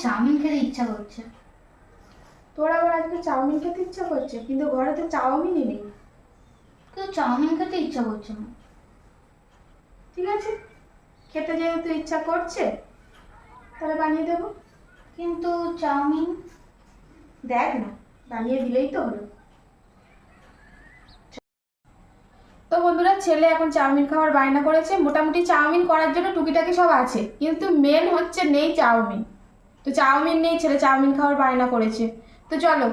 Chowmein খেতে ইচ্ছা করছে। তোর আবার আজকে চাউমিন খেতে ইচ্ছা করছে, কিন্তু ঘরে তো চাউমিনই নেই। কিন্তু চাউমিন খেতে ইচ্ছা করছে না। ঠিক আছে, খেতে যেহেতু ইচ্ছা করছে তাহলে বানিয়ে দেবো। কিন্তু চাউমিন দেখ না, বানিয়ে দিলেই তো হলো। তো বন্ধুরা, ছেলে এখন চাউমিন খাওয়ার বায়না করেছে। মোটামুটি চাউমিন করার জন্য টুকিটাকি সব আছে, কিন্তু মেন হচ্ছে নেই চাউমিন। তো চাউমিন নেই, ছেলে চাউমিন খাওয়ার বায়না করেছে। তো চলো,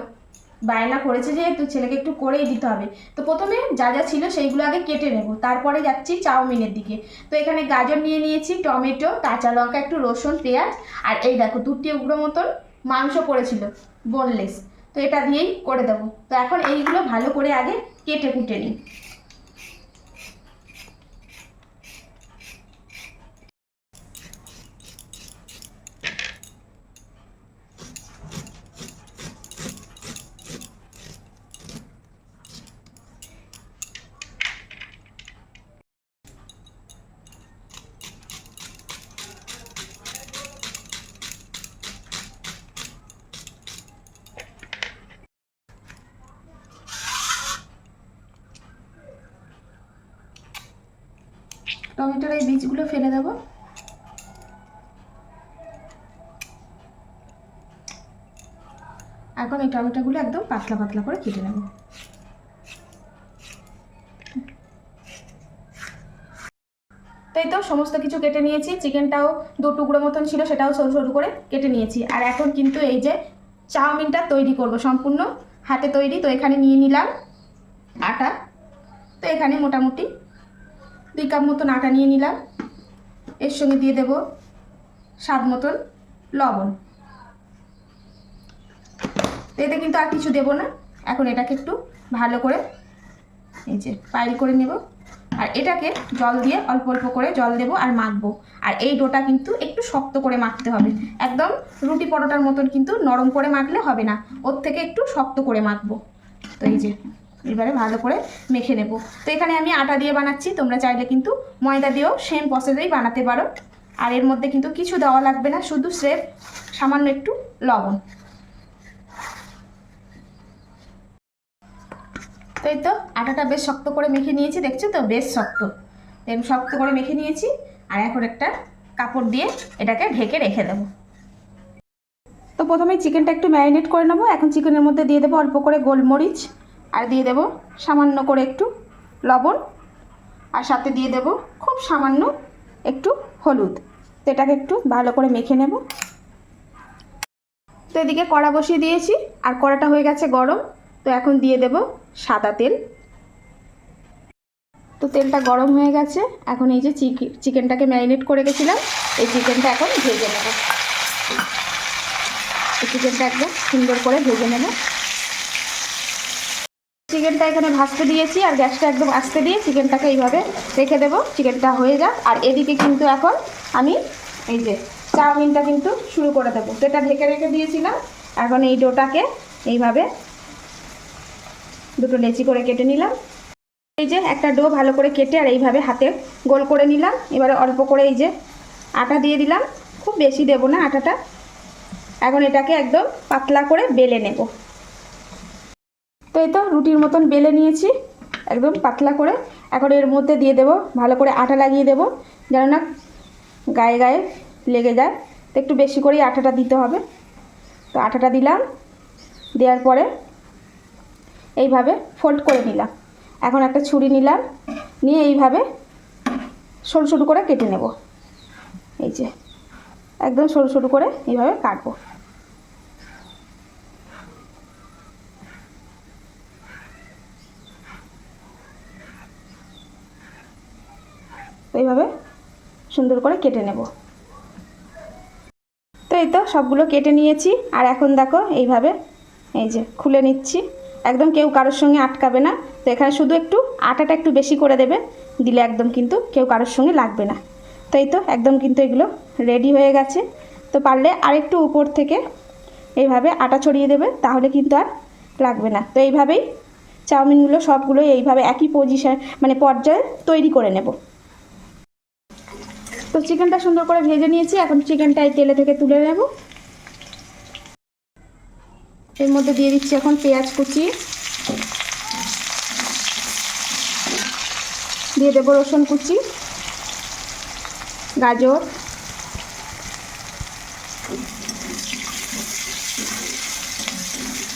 বায়না করেছে যেহেতু ছেলেকে একটু করেই দিতে হবে। তো প্রথমে যা যা ছিল সেইগুলো আগে কেটে নেব, তারপরে যাচ্ছি চাউমিনের দিকে। তো এখানে গাজর নিয়ে নিয়েছি, টমেটো, কাঁচা লঙ্কা, একটু রসুন, পেঁয়াজ, আর এই দেখো 2 টুকরো মতন মাংস পড়েছিল বোনলেস। তো এটা দিয়েই করে দেবো। তো এখন এইগুলো ভালো করে আগে কেটে কুটে নিই। টমেটোর এই বীজগুলো ফেলে দেবো। এখন এই টমেটোগুলো একদম পাতলা পাতলা করে কেটে নেব। তাই তো সমস্ত কিছু কেটে নিয়েছি। চিকেনটাও 2 টুকরো মতন ছিল, সেটাও সরু সরু করে কেটে নিয়েছি। আর এখন কিন্তু এই যে চাউমিনটা তৈরি করব, সম্পূর্ণ হাতে তৈরি। তো এখানে নিয়ে নিলাম আটা। তো এখানে মোটামুটি 2 কাপ মতন আটা নিয়ে নিলাম। এর সঙ্গে দিয়ে দেব স্বাদ মতন লবণ। এতে কিন্তু আর কিছু দেব না। এখন এটাকে একটু ভালো করে এই যে পাইল করে নেব। আর এটাকে জল দিয়ে অল্প অল্প করে জল দেব আর মাখবো। আর এই ডোটা কিন্তু একটু শক্ত করে মাখতে হবে, একদম রুটি পরোটার মতন কিন্তু নরম করে মাখলে হবে না, ওর থেকে একটু শক্ত করে মাখবো। তো এই যে এবারে ভালো করে মেখে নেব। তো এখানে আমি আটা দিয়ে বানাচ্ছি, তোমরা চাইলে কিন্তু ময়দা দিয়েও সেম প্রসেসেই বানাতে পারো। আর এর মধ্যে কিন্তু কিছু দেওয়া লাগবে না, শুধু স্রেফ সামান্য একটু লবণ। তো এই তো আটাটা বেশ শক্ত করে মেখে নিয়েছি, দেখছো তো বেশ শক্ত। শক্ত করে মেখে নিয়েছি। আর এখন একটা কাপড় দিয়ে এটাকে ঢেকে রেখে দেবো। তো প্রথমে চিকেনটা একটু ম্যারিনেট করে নেবো। এখন চিকেনের মধ্যে দিয়ে দেবো অল্প করে গোলমরিচ, আর দিয়ে দেবো সামান্য করে একটু লবণ, আর সাথে দিয়ে দেবো খুব সামান্য একটু হলুদ। তো এটাকে একটু ভালো করে মেখে নেব। তো এদিকে কড়া বসিয়ে দিয়েছি, আর কড়াটা হয়ে গেছে গরম। তো এখন দিয়ে দেব সাদা তেল। তো তেলটা গরম হয়ে গেছে। এখন এই যে চিকেনটাকে ম্যারিনেট করে রেখেছিলাম, এই চিকেনটা এখন ভেজে নেব। এই চিকেনটা একদম সুন্দর করে ভেজে নেব। চিকেনটা এখানে ভাজতে দিয়েছি, আর গ্যাসটা একদম আস্তে দিয়ে চিকেনটাকে এইভাবে রেখে দেবো, চিকেনটা হয়ে যাক। আর এদিকে কিন্তু এখন আমি এই যে চাউমিনটা কিন্তু শুরু করে দেবো। তো এটা ঢেকে রেখে দিয়েছিলাম। এখন এই ডোটাকে এইভাবে 2টো লেচি করে কেটে নিলাম। এই যে একটা ডো ভালো করে কেটে আর এইভাবে হাতে গোল করে নিলাম। এবারে অল্প করে এই যে আটা দিয়ে দিলাম, খুব বেশি দেব না আটাটা। এখন এটাকে একদম পাতলা করে বেলে নেব। তো এই তো রুটির মতন বেলে নিয়েছি একদম পাতলা করে। এখন এর মধ্যে দিয়ে দেব, ভালো করে আটা লাগিয়ে দেব যেন না গায়ে গায়ে লেগে যায়। তো একটু বেশি করেই আটাটা দিতে হবে। তো আটাটা দিলাম, দেওয়ার পরে এইভাবে ফোল্ড করে নিলাম। এখন একটা ছুরি নিলাম, নিয়ে এইভাবে সরু সরু করে কেটে নেব। এই যে একদম সরু সরু করে এইভাবে কাটবো। এইভাবে সুন্দর করে কেটে নেব। তো এই তো সবগুলো কেটে নিয়েছি। আর এখন দেখো এইভাবে এই যে খুলে নিচ্ছি। একদম কেউ কারোর সঙ্গে আটকাবে না। তো এখানে শুধু একটু আটাটা একটু বেশি করে দেবে, দিলে একদম কিন্তু কেউ কারোর সঙ্গে লাগবে না। তো এই তো একদম কিন্তু এগুলো রেডি হয়ে গেছে। তো পারলে আরেকটু উপর থেকে এইভাবে আটা ছড়িয়ে দেবে, তাহলে কিন্তু আর লাগবে না। তো এইভাবেই চাউমিনগুলো সবগুলোই এইভাবে একই পজিশন মানে পর্যায়ে তৈরি করে নেব। তো চিকেনটা সুন্দর করে ভেজে নিয়েছি। এখন চিকেনটা এই তেলে থেকে তুলে নেব। এর মধ্যে দিয়ে দিচ্ছি এখন পেঁয়াজ কুচি, দিয়ে দেবো রসুন কুচি, গাজর,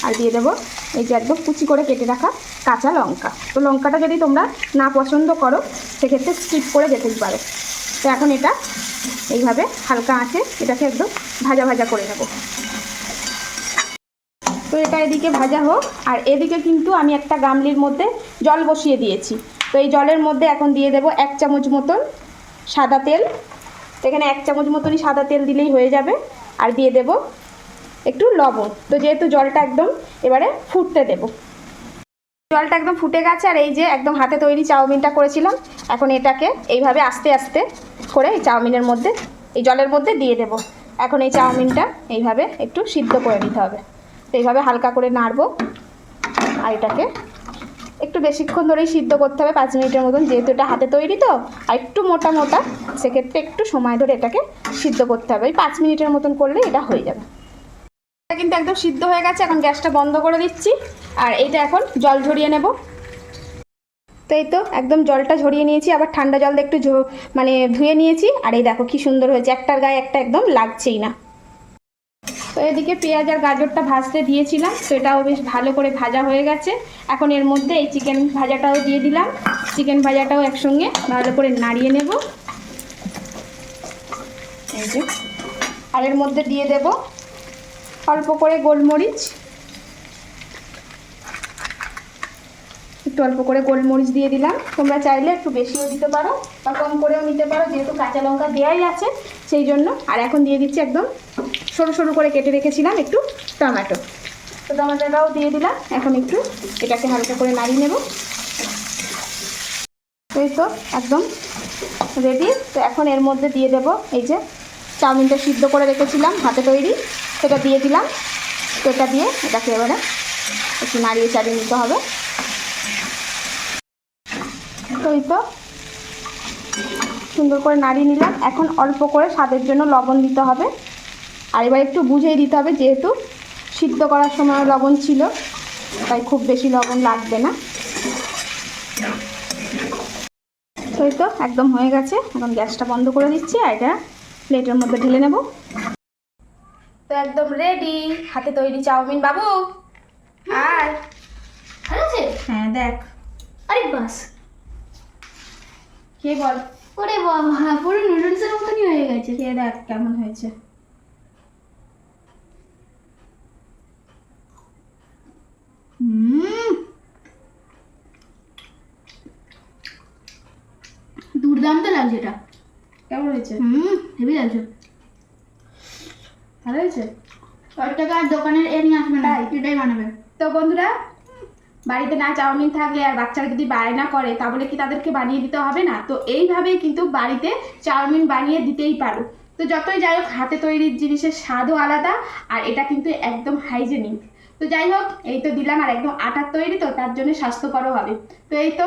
আর দিয়ে দেবো এই যে একদম কুচি করে কেটে রাখা কাঁচা লঙ্কা। তো লঙ্কাটা যদি তোমরা না পছন্দ করো সেক্ষেত্রে স্কিপ করে যেতেই পারো। তো এখন এটা এইভাবে হালকা আঁচে এটাকে একদম ভাজা ভাজা করে নেব। তো এটা এদিকে ভাজা হোক, আর এদিকে কিন্তু আমি একটা গামলির মধ্যে জল বসিয়ে দিয়েছি। তো এই জলের মধ্যে এখন দিয়ে দেব 1 চামচ মতন সাদা তেল। তো এখানে 1 চামচ মতনই সাদা তেল দিলেই হয়ে যাবে। আর দিয়ে দেব একটু লবণ। তো যেহেতু জলটা একদম এবারে ফুটতে দেব, জলটা একদম ফুটে গেছে। আর এই যে একদম হাতে তৈরি চাউমিনটা করেছিলাম, এখন এটাকে এইভাবে আস্তে আস্তে করে এই চাউমিনের মধ্যে, এই জলের মধ্যে দিয়ে দেব। এখন এই চাউমিনটা এইভাবে একটু সিদ্ধ করে নিতে হবে। তো এইভাবে হালকা করে নাড়বো, আর এটাকে একটু বেশিক্ষণ ধরেই সিদ্ধ করতে হবে, 5 মিনিটের মতন, যেহেতু এটা হাতে তৈরি তো আর একটু মোটা মোটা, সেক্ষেত্রে একটু সময় ধরে এটাকে সিদ্ধ করতে হবে। এই 5 মিনিটের মতন করলে এটা হয়ে যাবে। এটা কিন্তু একদম সিদ্ধ হয়ে গেছে। এখন গ্যাসটা বন্ধ করে দিচ্ছি, আর এইটা এখন জল ঝরিয়ে নেব। তো এই তো একদম জলটা ঝরিয়ে নিয়েছি, আবার ঠান্ডা জল দিয়ে একটু মানে ধুয়ে নিয়েছি। আর এই দেখো কি সুন্দর হয়েছে, একটার গায়ে একটা একদম লাগছেই না। তো এদিকে পেঁয়াজ আর গাজরটা ভাজতে দিয়েছিলাম, তো এটাও বেশ ভালো করে ভাজা হয়ে গেছে। এখন এর মধ্যে এই চিকেন ভাজাটাও দিয়ে দিলাম, চিকেন ভাজাটাও একসঙ্গে ভালো করে নাড়িয়ে নেব। এই যে, আর এর মধ্যে দিয়ে দেব অল্প করে গোলমরিচ, একটু অল্প করে গোলমরিচ দিয়ে দিলাম। তোমরা চাইলে একটু বেশিও দিতে পারো বা কম করেও নিতে পারো, যেহেতু কাঁচা লঙ্কা দেওয়াই আছে সেই জন্য। আর এখন দিয়ে দিচ্ছি একদম সরু সরু করে কেটে রেখেছিলাম একটু টমেটো। তো টমেটোটাও দিয়ে দিলাম। এখন একটু এটাকে হালকা করে নাড়িয়ে নেব। তো এই তো একদম রেডি। তো এখন এর মধ্যে দিয়ে দেব এই যে চাউমিনটা সিদ্ধ করে রেখেছিলাম হাতে তৈরি, সেটা দিয়ে দিলাম। তো এটা দিয়ে এটাকে এবারে একটু নাড়িয়ে চাড়িয়ে নিতে হবে। তো এই তো সুন্দর করে নাড়িয়ে নিলাম। এখন অল্প করে স্বাদের জন্য লবণ দিতে হবে, আর এবার একটু বুঝেই দিতে হবে, যেহেতু সিদ্ধ করার সময় লবণ ছিল তাই খুব বেশি লবণ লাগবে না। তো এই তো একদম হয়ে গেছে। এখন গ্যাসটা বন্ধ করে দিচ্ছি, আর এটা প্লেটের মধ্যে ঢেলে নেব। তো একদম রেডি হাতে তৈরি চাউমিন। বাবু আর ভালো আছে? হ্যাঁ দেখ, আরে বাস, কে বল, ওরে বাবা, পুরো নুডলসের মতনই হয়ে গেছে। কে দেখ কেমন হয়েছে। দুর্দান্ত লাগছে এটা। কেমন হয়েছে? হেভি লাগছে। ভালো হয়েছে। 10 টাকা আর দোকানের এ নিয়ে আসবে না, তাই? এটাই বানাবে। তো বন্ধুরা, বাড়িতে না চাউমিন থাকলে আর বাচ্চারা যদি বায়না করে তাহলে কি তাদেরকে বানিয়ে দিতে হবে না? তো এইভাবেই কিন্তু বাড়িতে চাউমিন বানিয়ে দিতেই পারো। তো যতই যাই হোক, হাতে তৈরির জিনিসের স্বাদও আলাদা, আর এটা কিন্তু একদম হাইজেনিক। তো যাই হোক, এই তো দিলাম, আর একদম আটার তৈরি তো তার জন্য স্বাস্থ্যকরও হবে। তো এই তো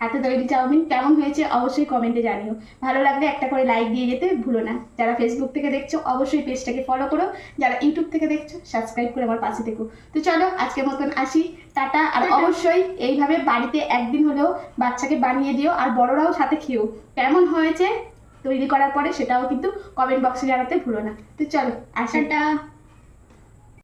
হাতে তৈরি চাউমিন কেমন হয়েছে অবশ্যই কমেন্টে জানিও। ভালো লাগলে একটা করে লাইক দিয়ে যেতে ভুলো না। যারা ফেসবুক থেকে দেখছো অবশ্যই পেজটাকে ফলো করো, যারা ইউটিউব থেকে দেখছো সাবস্ক্রাইব করে আমার পাশে থেকো। তো চলো আজকের মতন আসি, টাটা। আর অবশ্যই এইভাবে বাড়িতে একদিন হলেও বাচ্চাকে বানিয়ে দিও, আর বড়রাও সাথে খেও। কেমন হয়েছে তৈরি করার পরে সেটাও কিন্তু কমেন্ট বক্সে জানাতে ভুলো না। তো চলো আসি, টাটা।